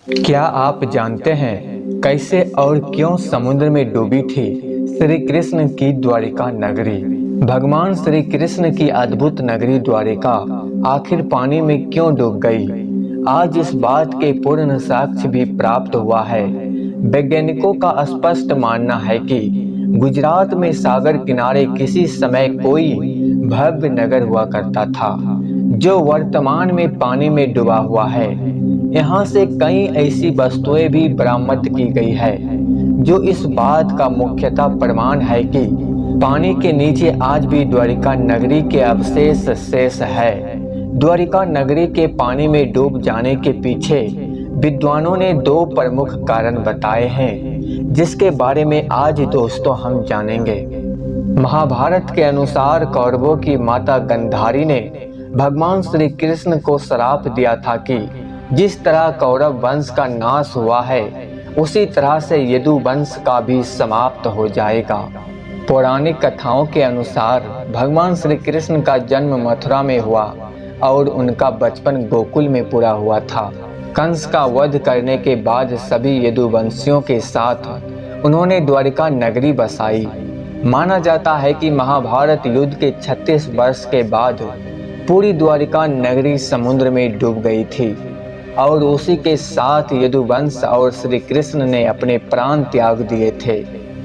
क्या आप जानते हैं कैसे और क्यों समुद्र में डूबी थी श्री कृष्ण की द्वारिका नगरी? भगवान श्री कृष्ण की अद्भुत नगरी द्वारिका आखिर पानी में क्यों डूब गई? आज इस बात के पूर्ण साक्ष्य भी प्राप्त हुआ है। वैज्ञानिकों का स्पष्ट मानना है कि गुजरात में सागर किनारे किसी समय कोई भव्य नगर हुआ करता था, जो वर्तमान में पानी में डूबा हुआ है। यहाँ से कई ऐसी वस्तुएं भी बरामद की गई है, जो इस बात का मुख्यतः प्रमाण है कि पानी के नीचे आज भी द्वारिका नगरी के अवशेष शेष है। द्वारिका नगरी के पानी में डूब जाने के पीछे विद्वानों ने दो प्रमुख कारण बताए हैं, जिसके बारे में आज दोस्तों हम जानेंगे। महाभारत के अनुसार कौरवों की माता गंधारी ने भगवान श्री कृष्ण को श्राप दिया था कि जिस तरह कौरव वंश का नाश हुआ है, उसी तरह से यदु वंश का भी समाप्त हो जाएगा। पौराणिक कथाओं के अनुसार भगवान श्री कृष्ण का जन्म मथुरा में हुआ और उनका बचपन गोकुल में पूरा हुआ था। कंस का वध करने के बाद सभी यदुवंशियों के साथ उन्होंने द्वारिका नगरी बसाई। माना जाता है कि महाभारत युद्ध के 36 वर्ष के बाद पूरी द्वारिका नगरी समुद्र में डूब गई थी और उसी के साथ यदुवंश और श्री कृष्ण ने अपने प्राण त्याग दिए थे।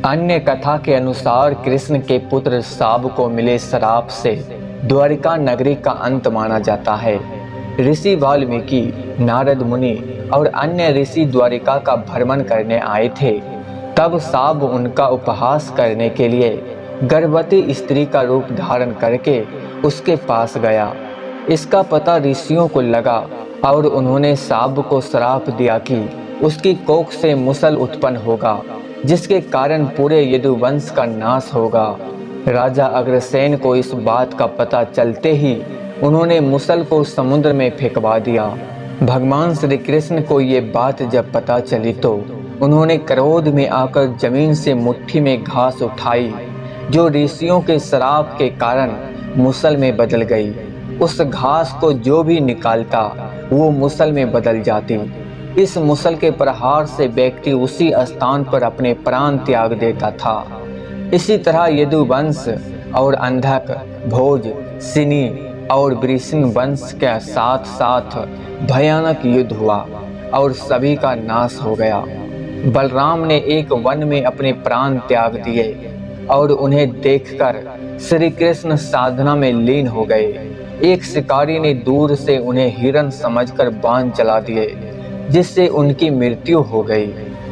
अन्य कथा के अनुसार कृष्ण के पुत्र शाब को मिले श्राप से द्वारिका नगरी का अंत माना जाता है। ऋषि वाल्मीकि, नारद मुनि और अन्य ऋषि द्वारिका का भ्रमण करने आए थे। तब शाब उनका उपहास करने के लिए गर्भवती स्त्री का रूप धारण करके उसके पास गया। इसका पता ऋषियों को लगा और उन्होंने शाब को श्राप दिया कि उसकी कोख से मुसल उत्पन्न होगा, जिसके कारण पूरे यदुवंश का नाश होगा। राजा अग्रसेन को इस बात का पता चलते ही उन्होंने मुसल को समुद्र में फेंकवा दिया। भगवान श्री कृष्ण को ये बात जब पता चली तो उन्होंने क्रोध में आकर जमीन से मुट्ठी में घास उठाई, जो ऋषियों के श्राप के कारण मुसल में बदल गई। उस घास को जो भी निकालता वो मुसल में बदल जाती। इस मुसल के प्रहार से व्यक्ति उसी स्थान पर अपने प्राण त्याग देता था। इसी तरह यदुवंश और अंधक, भोज, सिनी और वृषण वंश के साथ साथ भयानक युद्ध हुआ और सभी का नाश हो गया। बलराम ने एक वन में अपने प्राण त्याग दिए और उन्हें देखकर श्री कृष्ण साधना में लीन हो गए। एक शिकारी ने दूर से उन्हें हिरण समझकर बाण चला दिए, जिससे उनकी मृत्यु हो गई।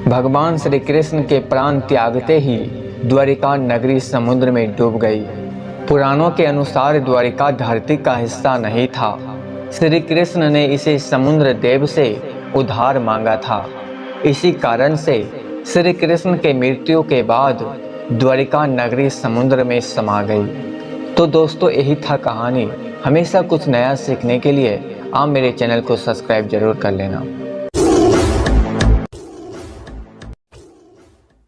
भगवान श्री कृष्ण के प्राण त्यागते ही द्वारिका नगरी समुद्र में डूब गई। पुराणों के अनुसार द्वारिका धरती का हिस्सा नहीं था। श्री कृष्ण ने इसे समुद्र देव से उद्धार मांगा था। इसी कारण से श्री कृष्ण के मृत्यु के बाद द्वारिका नगरी समुद्र में समा गई। तो दोस्तों, यही था कहानी। हमेशा कुछ नया सीखने के लिए आप मेरे चैनल को सब्सक्राइब जरूर कर लेना।